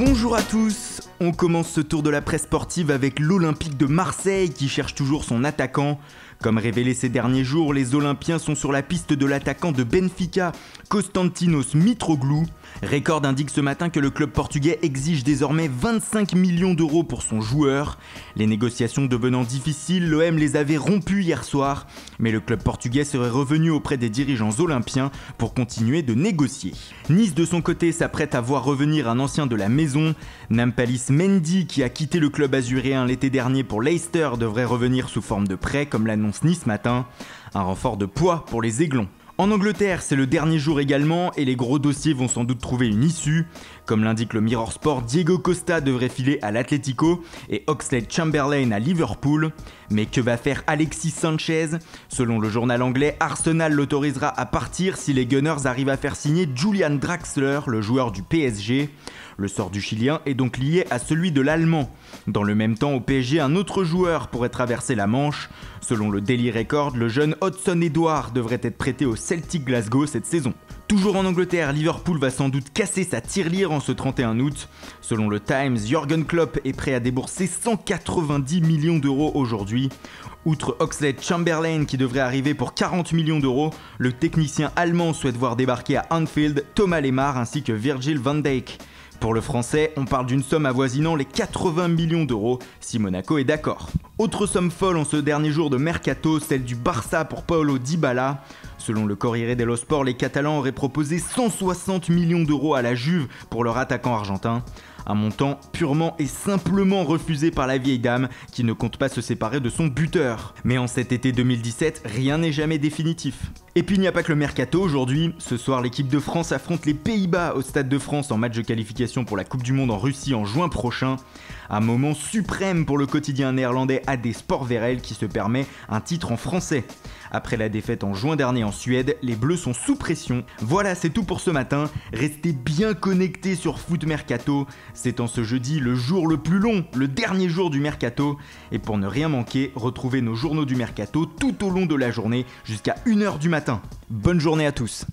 Bonjour à tous, on commence ce tour de la presse sportive avec l'Olympique de Marseille qui cherche toujours son attaquant. Comme révélé ces derniers jours, les Olympiens sont sur la piste de l'attaquant de Benfica, Konstantinos Mitroglou. Record indique ce matin que le club portugais exige désormais 25 millions d'euros pour son joueur. Les négociations devenant difficiles, l'OM les avait rompues hier soir, mais le club portugais serait revenu auprès des dirigeants olympiens pour continuer de négocier. Nice de son côté s'apprête à voir revenir un ancien de la maison. Nampalys Mendy, qui a quitté le club azuréen l'été dernier pour Leicester, devrait revenir sous forme de prêt comme l'annonce Nice matin. Un renfort de poids pour les Aiglons. En Angleterre, c'est le dernier jour également et les gros dossiers vont sans doute trouver une issue. Comme l'indique le Mirror Sport, Diego Costa devrait filer à l'Atlético et Oxlade-Chamberlain à Liverpool. Mais que va faire Alexis Sanchez? Selon le journal anglais, Arsenal l'autorisera à partir si les Gunners arrivent à faire signer Julian Draxler, le joueur du PSG. Le sort du Chilien est donc lié à celui de l'Allemand. Dans le même temps, au PSG, un autre joueur pourrait traverser la Manche. Selon le Daily Record, le jeune Hudson-Edouard devrait être prêté au Celtic Glasgow cette saison. Toujours en Angleterre, Liverpool va sans doute casser sa tirelire en ce 31 août. Selon le Times, Jürgen Klopp est prêt à débourser 190 millions d'euros aujourd'hui. Outre Oxlade-Chamberlain qui devrait arriver pour 40 millions d'euros, le technicien allemand souhaite voir débarquer à Anfield Thomas Lemar ainsi que Virgil van Dijk. Pour le français, on parle d'une somme avoisinant les 80 millions d'euros si Monaco est d'accord. Autre somme folle en ce dernier jour de mercato, celle du Barça pour Paulo Dybala. Selon le Corriere dello Sport, les Catalans auraient proposé 160 millions d'euros à la Juve pour leur attaquant argentin. Un montant purement et simplement refusé par la vieille dame qui ne compte pas se séparer de son buteur. Mais en cet été 2017, rien n'est jamais définitif. Et puis il n'y a pas que le mercato aujourd'hui. Ce soir, l'équipe de France affronte les Pays-Bas au Stade de France en match de qualification pour la Coupe du Monde en Russie en juin prochain. Un moment suprême pour le quotidien néerlandais AD Sport VRL qui se permet un titre en français. Après la défaite en juin dernier en Suède, les Bleus sont sous pression. Voilà, c'est tout pour ce matin. Restez bien connectés sur Foot Mercato. C'est en ce jeudi le jour le plus long, le dernier jour du Mercato. Et pour ne rien manquer, retrouvez nos journaux du Mercato tout au long de la journée jusqu'à 1h du matin. Bonne journée à tous.